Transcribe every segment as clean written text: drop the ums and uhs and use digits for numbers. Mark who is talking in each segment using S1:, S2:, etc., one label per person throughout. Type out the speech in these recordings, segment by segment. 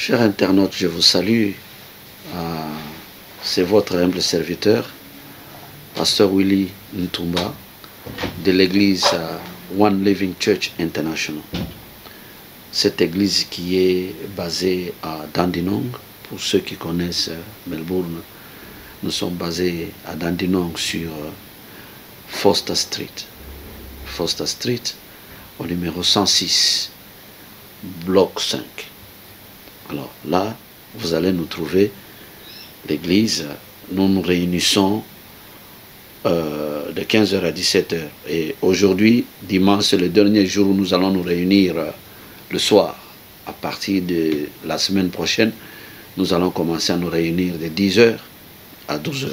S1: Chers internautes, je vous salue. C'est votre humble serviteur, Pasteur Willy Ntumba, de l'église One Living Church International. Cette église qui est basée à Dandenong, pour ceux qui connaissent Melbourne, nous sommes basés à Dandenong sur Foster Street. Foster Street, au numéro 106, bloc 5. Alors là, vous allez nous trouver l'église. Nous nous réunissons de 15h à 17h. Et aujourd'hui, dimanche, c'est le dernier jour où nous allons nous réunir le soir. À partir de la semaine prochaine, nous allons commencer à nous réunir de 10h à 12h.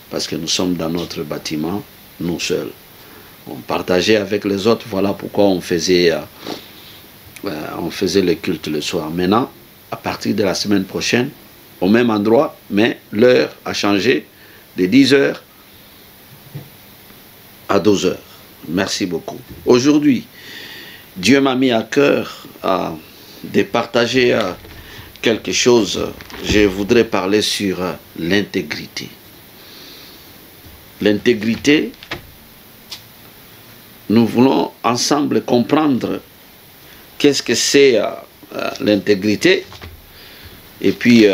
S1: Parce que nous sommes dans notre bâtiment, nous seuls. On partageait avec les autres, voilà pourquoi on faisait le culte le soir. Maintenant, à partir de la semaine prochaine, au même endroit, mais l'heure a changé de 10h à 12h. Merci beaucoup. Aujourd'hui, Dieu m'a mis à cœur de partager quelque chose. Je voudrais parler sur l'intégrité. L'intégrité, nous voulons ensemble comprendre qu'est-ce que c'est l'intégrité. Et puis,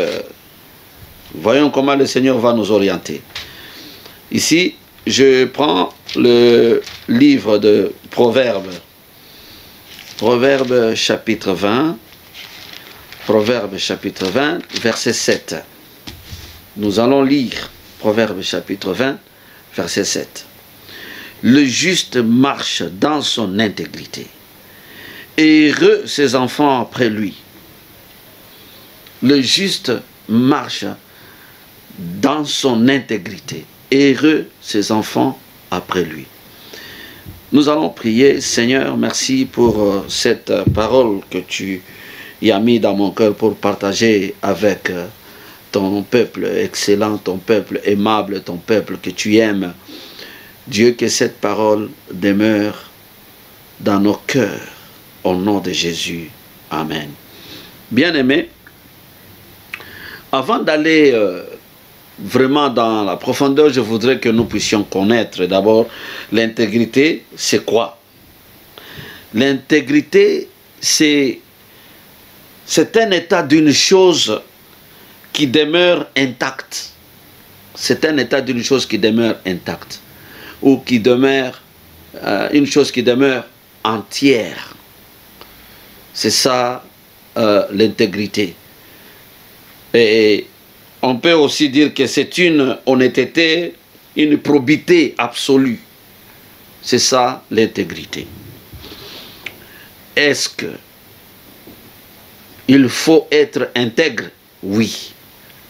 S1: voyons comment le Seigneur va nous orienter. Ici, je prends le livre de Proverbes. Proverbes chapitre 20. Proverbes chapitre 20, verset 7. Nous allons lire Proverbes chapitre 20, verset 7. Le juste marche dans son intégrité. Et heureux ses enfants après lui. Le juste marche dans son intégrité. Heureux ses enfants après lui. Nous allons prier. Seigneur, merci pour cette parole que tu y as mis dans mon cœur pour partager avec ton peuple excellent, ton peuple aimable, ton peuple que tu aimes. Dieu, que cette parole demeure dans nos cœurs. Au nom de Jésus. Amen. Bien-aimés, avant d'aller vraiment dans la profondeur, je voudrais que nous puissions connaître d'abord l'intégrité, c'est quoi? L'intégrité, c'est un état d'une chose qui demeure intacte. C'est un état d'une chose qui demeure intacte. Ou qui demeure, une chose qui demeure entière. C'est ça l'intégrité. Et on peut aussi dire que c'est une honnêteté, une probité absolue. C'est ça l'intégrité. Est-ce que il faut être intègre? Oui.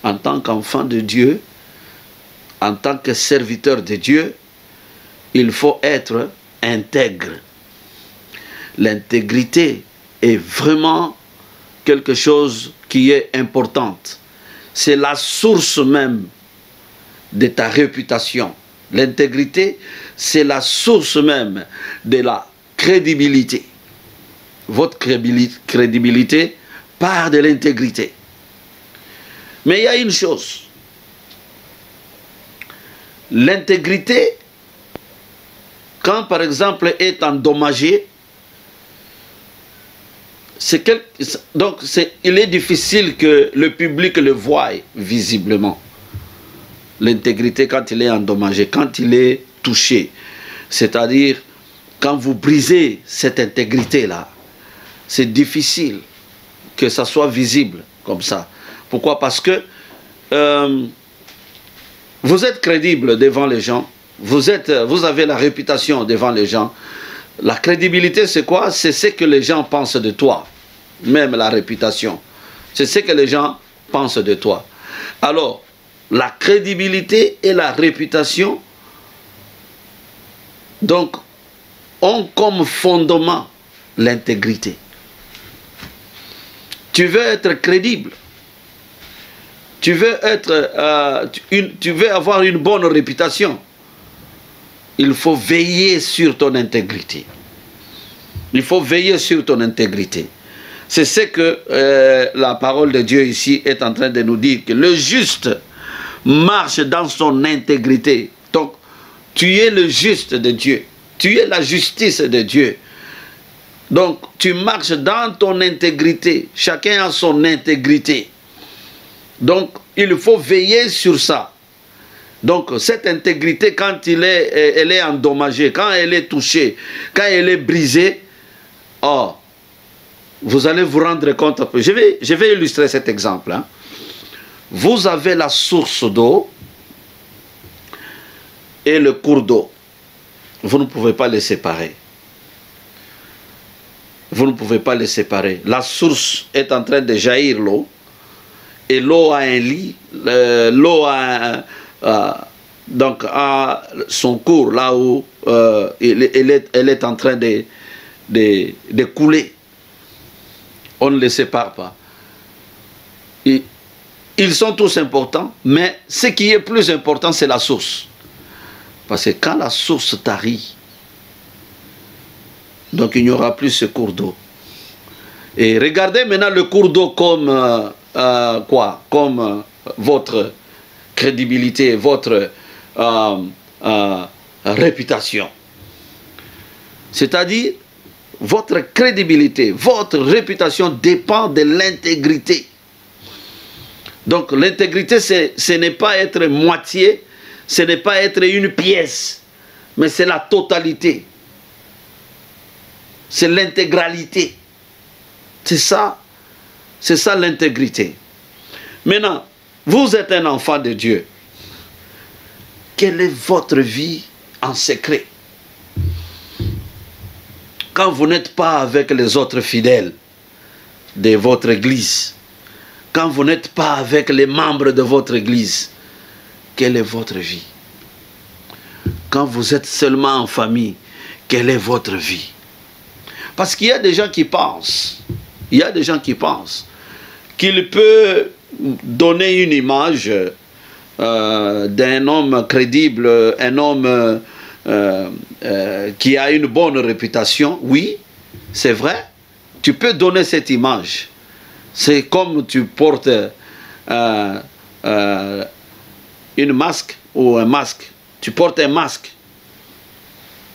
S1: En tant qu'enfant de Dieu, en tant que serviteur de Dieu, il faut être intègre. L'intégrité est vraiment quelque chose qui est importante. C'est la source même de ta réputation. L'intégrité, c'est la source même de la crédibilité. Votre crédibilité part de l'intégrité. Mais il y a une chose. L'intégrité, quand par exemple est endommagée, il est difficile que le public le voie visiblement. L'intégrité, quand il est endommagé, quand il est touché, c'est-à-dire quand vous brisez cette intégrité-là, c'est difficile que ça soit visible comme ça. Pourquoi? Parce que vous êtes crédible devant les gens, vous avez la réputation devant les gens. La crédibilité, c'est quoi? C'est ce que les gens pensent de toi. Même la réputation. C'est ce que les gens pensent de toi. Alors, la crédibilité et la réputation, donc, ont comme fondement l'intégrité. Tu veux être crédible. Tu veux avoir une bonne réputation. Il faut veiller sur ton intégrité. Il faut veiller sur ton intégrité. C'est ce que la parole de Dieu ici est en train de nous dire, que le juste marche dans son intégrité. Donc, tu es le juste de Dieu. Tu es la justice de Dieu. Donc, tu marches dans ton intégrité. Chacun a son intégrité. Donc, il faut veiller sur ça. Donc, cette intégrité, quand elle est endommagée, quand elle est touchée, quand elle est brisée, oh, vous allez vous rendre compte un peu. Je vais illustrer cet exemple. Hein. Vous avez la source d'eau et le cours d'eau. Vous ne pouvez pas les séparer. Vous ne pouvez pas les séparer. La source est en train de jaillir l'eau. Et l'eau a un lit. L'eau a donc a son cours là où elle est en train de couler. On ne les sépare pas. Et ils sont tous importants, mais ce qui est plus important, c'est la source. Parce que quand la source tarit, donc il n'y aura plus ce cours d'eau. Et regardez maintenant le cours d'eau comme quoi? Comme votre crédibilité, votre réputation. C'est-à-dire, votre crédibilité, votre réputation dépend de l'intégrité. Donc l'intégrité, ce n'est pas être moitié, ce n'est pas être une pièce, mais c'est la totalité. C'est l'intégralité. C'est ça l'intégrité. Maintenant, vous êtes un enfant de Dieu. Quelle est votre vie en secret? Quand vous n'êtes pas avec les autres fidèles de votre église, quand vous n'êtes pas avec les membres de votre église, quelle est votre vie? Quand vous êtes seulement en famille, quelle est votre vie? Parce qu'il y a des gens qui pensent, qu'il peut donner une image d'un homme crédible, un homme qui a une bonne réputation. Oui, c'est vrai, tu peux donner cette image. C'est comme tu portes une masque ou un masque. Tu portes un masque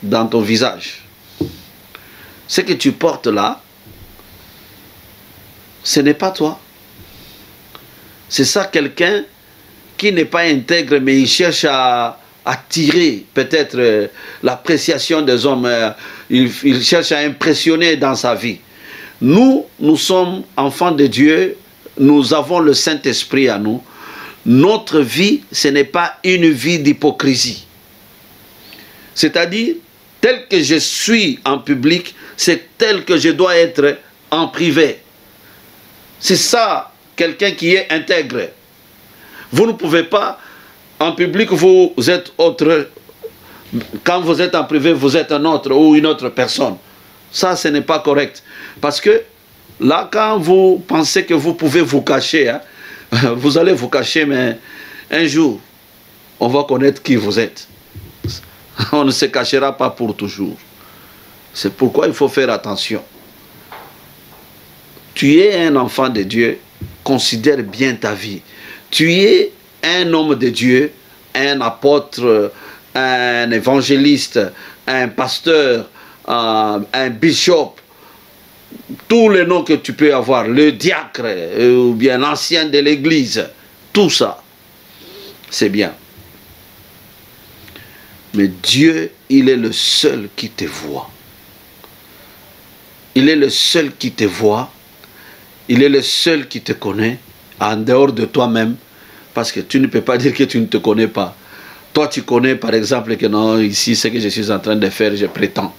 S1: dans ton visage. Ce que tu portes là, ce n'est pas toi. C'est ça quelqu'un qui n'est pas intègre, mais il cherche à attirer peut-être l'appréciation des hommes. Il cherche à impressionner dans sa vie. Nous sommes enfants de Dieu, nous avons le Saint-Esprit à nous. Notre vie, ce n'est pas une vie d'hypocrisie. C'est-à-dire, tel que je suis en public, c'est tel que je dois être en privé. C'est ça, quelqu'un qui est intègre. Vous ne pouvez pas, en public, vous êtes autre. Quand vous êtes en privé, vous êtes un autre ou une autre personne. Ça, ce n'est pas correct. Parce que là, quand vous pensez que vous pouvez vous cacher, hein, vous allez vous cacher, mais un jour, on va connaître qui vous êtes. On ne se cachera pas pour toujours. C'est pourquoi il faut faire attention. Tu es un enfant de Dieu, considère bien ta vie. Tu es un homme de Dieu, un apôtre, un évangéliste, un pasteur, un bishop, tous les noms que tu peux avoir, le diacre ou bien l'ancien de l'église, tout ça, c'est bien. Mais Dieu, il est le seul qui te voit. Il est le seul qui te voit. Il est le seul qui te connaît en dehors de toi-même. Parce que tu ne peux pas dire que tu ne te connais pas. Toi, tu connais par exemple que non, ici, ce que je suis en train de faire, je prétends.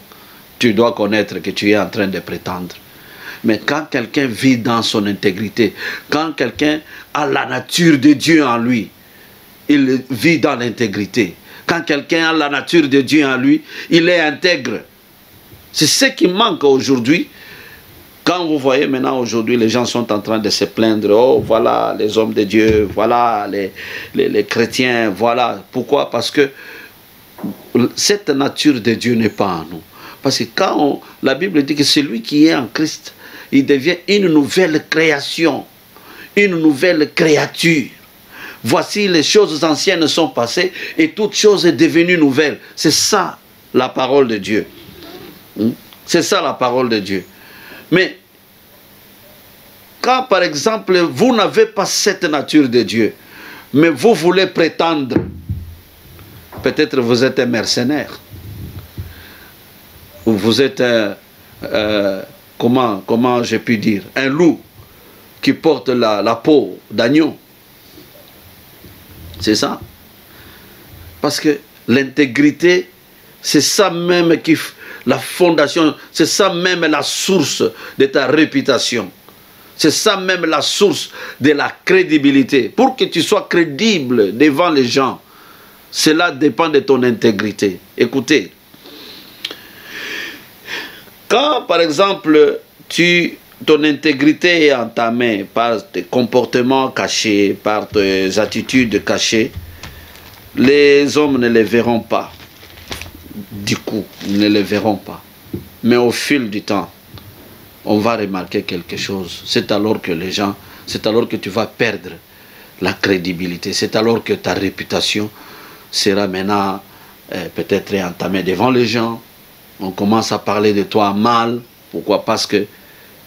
S1: Tu dois connaître que tu es en train de prétendre. Mais quand quelqu'un vit dans son intégrité, quand quelqu'un a la nature de Dieu en lui, il vit dans l'intégrité. Quand quelqu'un a la nature de Dieu en lui, il est intègre. C'est ce qui manque aujourd'hui. Quand vous voyez maintenant aujourd'hui, les gens sont en train de se plaindre. Oh, voilà les hommes de Dieu, voilà les chrétiens, voilà. Pourquoi? Parce que cette nature de Dieu n'est pas en nous. Parce que quand la Bible dit que celui qui est en Christ, il devient une nouvelle création, une nouvelle créature. Voici les choses anciennes sont passées et toute chose est devenue nouvelle. C'est ça la parole de Dieu. C'est ça la parole de Dieu. Mais quand par exemple vous n'avez pas cette nature de Dieu, mais vous voulez prétendre, peut-être vous êtes un mercenaire, ou vous êtes comment j'ai pu dire, un loup qui porte la peau d'agneau. C'est ça. Parce que l'intégrité, c'est ça même qui, la fondation, c'est ça même la source de ta réputation. C'est ça même la source de la crédibilité. Pour que tu sois crédible devant les gens, cela dépend de ton intégrité. Écoutez, quand par exemple ton intégrité est entamée par tes comportements cachés, par tes attitudes cachées, les hommes ne les verront pas. Du coup, ils ne les verront pas. Mais au fil du temps, on va remarquer quelque chose. C'est alors que les gens, c'est alors que tu vas perdre la crédibilité. C'est alors que ta réputation sera maintenant peut-être entamée devant les gens. On commence à parler de toi mal. Pourquoi? Parce que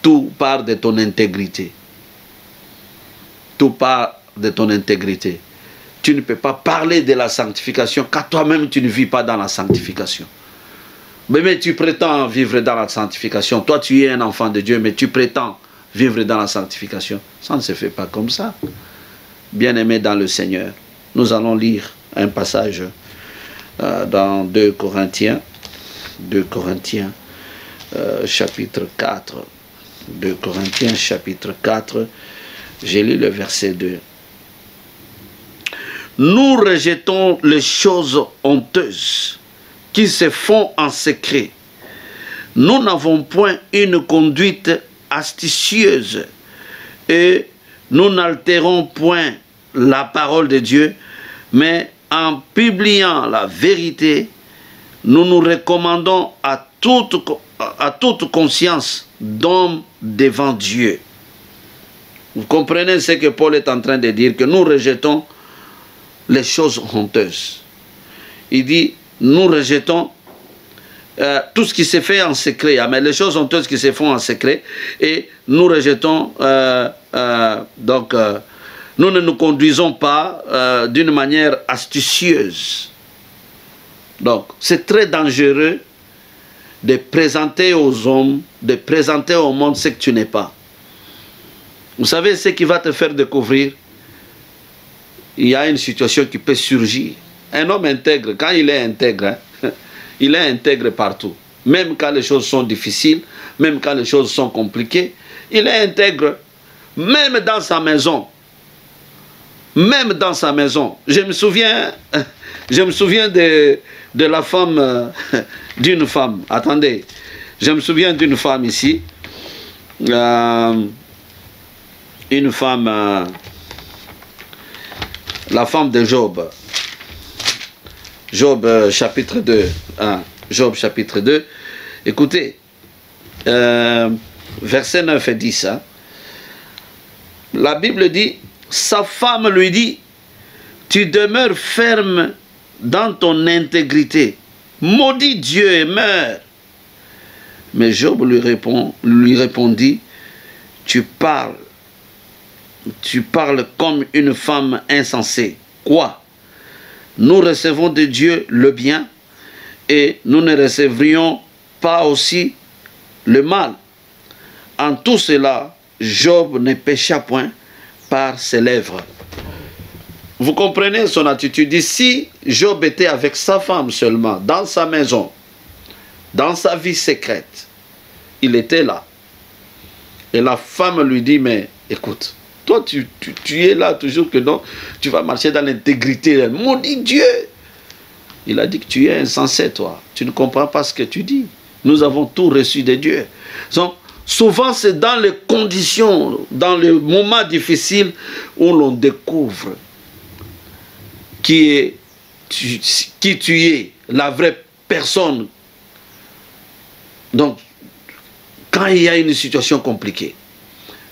S1: tout part de ton intégrité. Tout part de ton intégrité. Tu ne peux pas parler de la sanctification quand toi-même tu ne vis pas dans la sanctification. Mais tu prétends vivre dans la sanctification. Toi tu es un enfant de Dieu, mais tu prétends vivre dans la sanctification. Ça ne se fait pas comme ça. Bien-aimés dans le Seigneur, nous allons lire un passage dans 2 Corinthiens. 2 Corinthiens chapitre 4. 2 Corinthiens chapitre 4. J'ai lu le verset 2. Nous rejetons les choses honteuses qui se font en secret. Nous n'avons point une conduite astucieuse et nous n'altérons point la parole de Dieu, mais en publiant la vérité, nous nous recommandons à toute conscience d'homme devant Dieu. Vous comprenez ce que Paul est en train de dire, que nous rejetons les choses honteuses. Il dit, nous rejetons tout ce qui se fait en secret, mais les choses honteuses qui se font en secret, et nous rejetons, nous ne nous conduisons pas d'une manière astucieuse. Donc, c'est très dangereux de présenter aux hommes, de présenter au monde ce que tu n'es pas. Vous savez ce qui va te faire découvrir? Il y a une situation qui peut surgir. Un homme intègre, quand il est intègre, il est intègre partout. Même quand les choses sont difficiles, même quand les choses sont compliquées, il est intègre. Même dans sa maison. Même dans sa maison. Je me souviens de la femme, d'une femme. Attendez, je me souviens d'une femme ici. Une femme, la femme de Job. Job chapitre 2. Job chapitre 2. Écoutez, verset 9 et 10. La Bible dit, sa femme lui dit, tu demeures ferme dans ton intégrité. Maudit Dieu et meurs. Mais Job lui répondit, tu parles comme une femme insensée. Quoi? Nous recevons de Dieu le bien et nous ne recevrions pas aussi le mal. En tout cela, Job ne pécha point par ses lèvres. Vous comprenez son attitude? Ici, Job était avec sa femme seulement, dans sa maison, dans sa vie secrète. Il était là. Et la femme lui dit, mais écoute, toi tu es là toujours que non, tu vas marcher dans l'intégrité. Maudit Dieu! Il a dit que tu es insensé, toi. Tu ne comprends pas ce que tu dis. Nous avons tout reçu de Dieu. Donc, souvent, c'est dans les conditions, dans les moments difficiles où l'on découvre qui tu es, la vraie personne. Donc, Quand il y a une situation compliquée,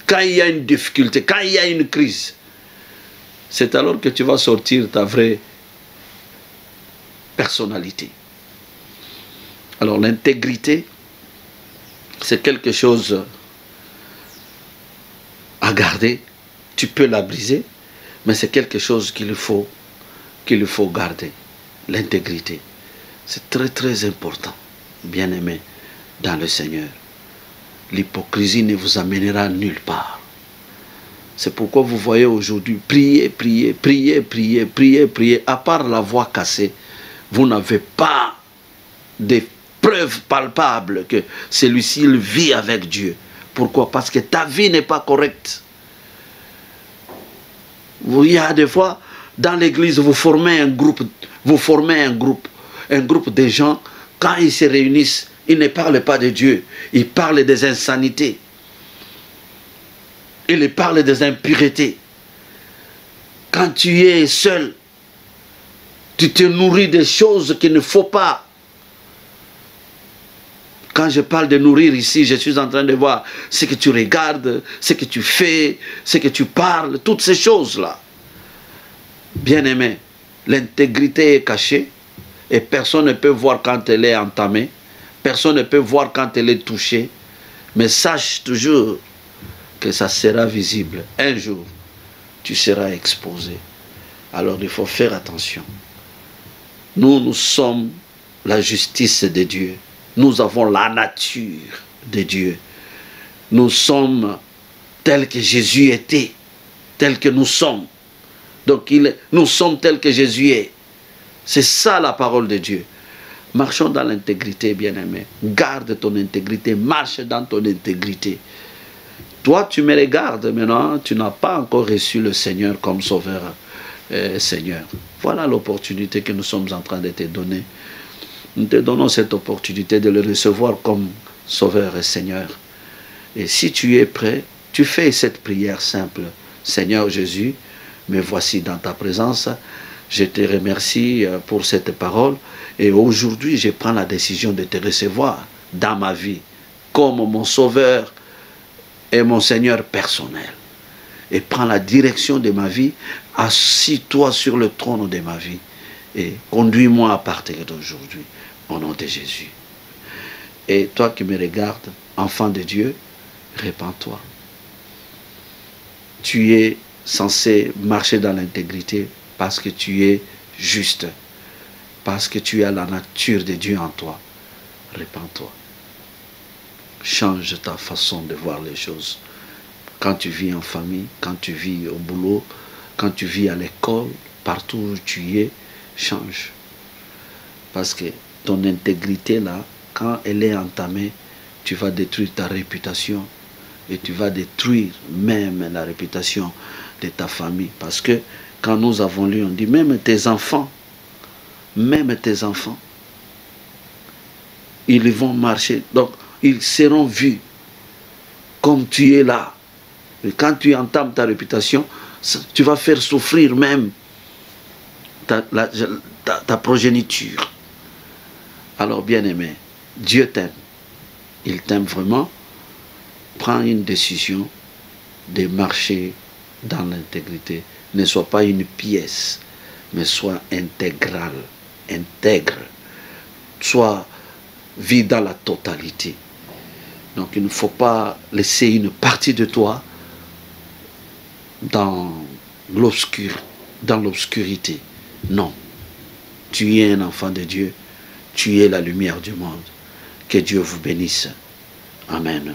S1: quand il y a une difficulté, quand il y a une crise, c'est alors que tu vas sortir ta vraie personnalité. Alors l'intégrité, c'est quelque chose à garder. Tu peux la briser, mais c'est quelque chose qu'il faut garder. L'intégrité, c'est très très important, bien-aimé dans le Seigneur. L'hypocrisie ne vous amènera nulle part. C'est pourquoi vous voyez aujourd'hui, prier, prier, prier, prier, prier, prier. À part la voix cassée, vous n'avez pas de preuves palpables que celui-ci vit avec Dieu. Pourquoi? Parce que ta vie n'est pas correcte. Il y a des fois, dans l'église, vous formez un groupe de gens, quand ils se réunissent, ils ne parlent pas de Dieu, ils parlent des insanités. Ils parlent des impuretés. Quand tu es seul, tu te nourris des choses qu'il ne faut pas. Quand je parle de nourrir ici, je suis en train de voir ce que tu regardes, ce que tu fais, ce que tu parles, toutes ces choses-là. Bien-aimé, l'intégrité est cachée et personne ne peut voir quand elle est entamée, personne ne peut voir quand elle est touchée, mais sache toujours que ça sera visible. Un jour, tu seras exposé. Alors il faut faire attention. Nous sommes la justice de Dieu. Nous avons la nature de Dieu. Nous sommes tels que Jésus était, tels que nous sommes. Donc nous sommes tels que Jésus est. C'est ça la parole de Dieu. Marchons dans l'intégrité, bien-aimé. Garde ton intégrité, marche dans ton intégrité. Toi, tu me regardes maintenant, tu n'as pas encore reçu le Seigneur comme Sauveur Seigneur. Voilà l'opportunité que nous sommes en train de te donner. Nous te donnons cette opportunité de le recevoir comme Sauveur et Seigneur. Et si tu es prêt, tu fais cette prière simple. Seigneur Jésus, me voici dans ta présence. Je te remercie pour cette parole. Et aujourd'hui, je prends la décision de te recevoir dans ma vie comme mon Sauveur et mon Seigneur personnel. Et prends la direction de ma vie. Assis-toi sur le trône de ma vie. Et conduis-moi à partir d'aujourd'hui. Au nom de Jésus. Et toi qui me regardes, enfant de Dieu, répands-toi. Tu es censé marcher dans l'intégrité parce que tu es juste. Parce que tu as la nature de Dieu en toi. Répands-toi. Change ta façon de voir les choses. Quand tu vis en famille, quand tu vis au boulot, quand tu vis à l'école, partout où tu es, change. Parce que ton intégrité là, quand elle est entamée, tu vas détruire ta réputation et tu vas détruire même la réputation de ta famille. Parce que quand nous avons lu, on dit même tes enfants, ils vont marcher. Donc, ils seront vus comme tu es là. Et quand tu entames ta réputation, tu vas faire souffrir même ta progéniture. Alors, bien-aimé, Dieu t'aime. Il t'aime vraiment. Prends une décision de marcher dans l'intégrité. Ne sois pas une pièce, mais sois intégral, intègre. Sois, vis dans la totalité. Donc, il ne faut pas laisser une partie de toi dans l'obscurité. Non. Tu es un enfant de Dieu. Tu es la lumière du monde. Que Dieu vous bénisse. Amen.